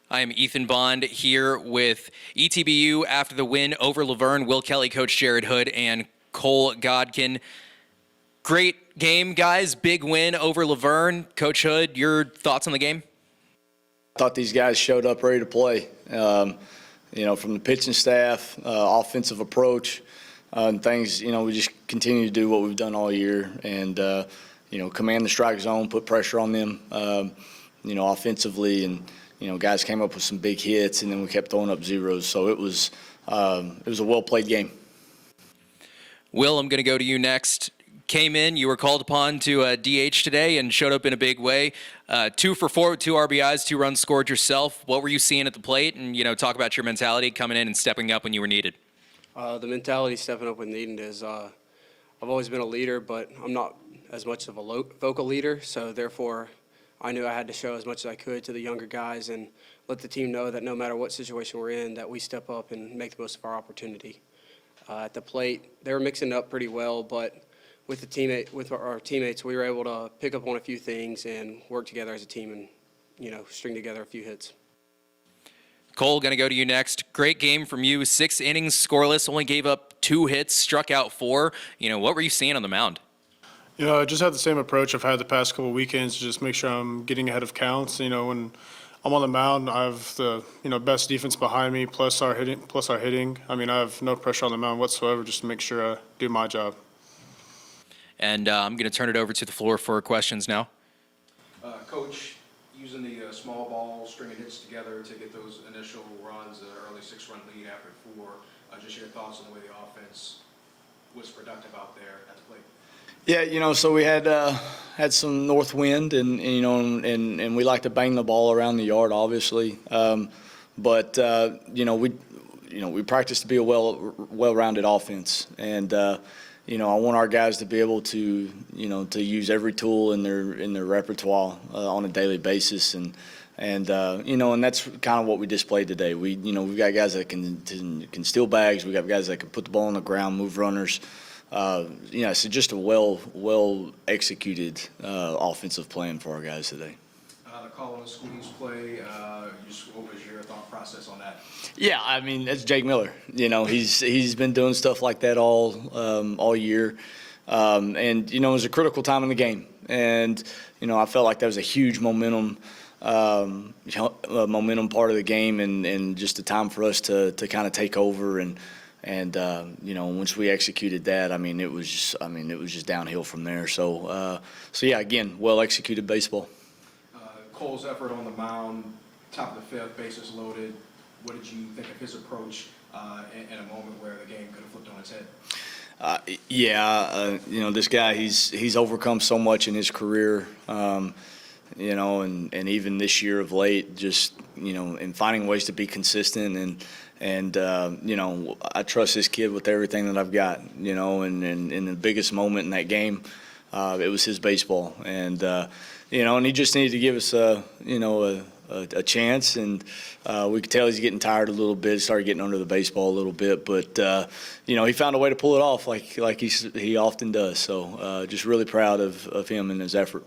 I am Ethan Bond here with ETBU after the win over La Verne. Will Kelley, Coach Jared Hood, and Cole Godkin. Great game, guys. Big win over La Verne. Coach Hood, your thoughts on the game? I thought these guys showed up ready to play. From the pitching staff, offensive approach, and things. We just continue to do what we've done all year, and command the strike zone, put pressure on them. Offensively, and guys came up with some big hits, and then we kept throwing up zeros. So it was a well-played game. Will, I'm going to go to you next. Came in, you were called upon to DH today and showed up in a big way. 2 for 4 with 2 RBIs, 2 runs scored yourself. What were you seeing at the plate? And, talk about your mentality coming in and stepping up when you were needed. The mentality stepping up when needed is I've always been a leader, but I'm not as much of a vocal leader. So, therefore, I knew I had to show as much as I could to the younger guys and let the team know that no matter what situation we're in, that we step up and make the most of our opportunity. At the plate, they were mixing it up pretty well, but with our teammates, we were able to pick up on a few things and work together as a team and, string together a few hits. Cole, going to go to you next. Great game from you. 6 innings scoreless, only gave up 2 hits, struck out 4. What were you seeing on the mound? I just had the same approach I've had the past couple of weekends to just make sure I'm getting ahead of counts. When I'm on the mound, I have the best defense behind me, plus our hitting. I have no pressure on the mound whatsoever, just to make sure I do my job. And I'm going to turn it over to the floor for questions now. Coach, using the small ball, stringing hits together to get those initial runs, the early 6-run lead after 4, just your thoughts on the way the offense was productive out there at the plate. Yeah, so we had some north wind, and we like to bang the ball around the yard, obviously. But we practice to be a well-rounded offense, and I want our guys to be able to to use every tool in their repertoire on a daily basis, and that's kind of what we displayed today. We've got guys that can steal bags. We got guys that can put the ball on the ground, move runners. So just a well executed offensive plan for our guys today. The call on the squeeze play, what was your thought process on that? Yeah, that's Jake Miller. He's been doing stuff like that all year, and it was a critical time in the game, and I felt like that was a huge momentum part of the game, and just a time for us to kind of take over and once we executed that, it was just downhill from there. So yeah, again, well executed baseball. Cole's effort on the mound, top of the 5th, bases loaded. What did you think of his approach in a moment where the game could have flipped on its head? This guy, he's overcome so much in his career, and even this year of late, just in finding ways to be consistent and I trust this kid with everything that I've got, and in the biggest moment in that game, it was his baseball, and he just needed to give us a chance, and we could tell he's getting tired a little bit, started getting under the baseball a little bit, but he found a way to pull it off like he often does, so just really proud of him and his effort.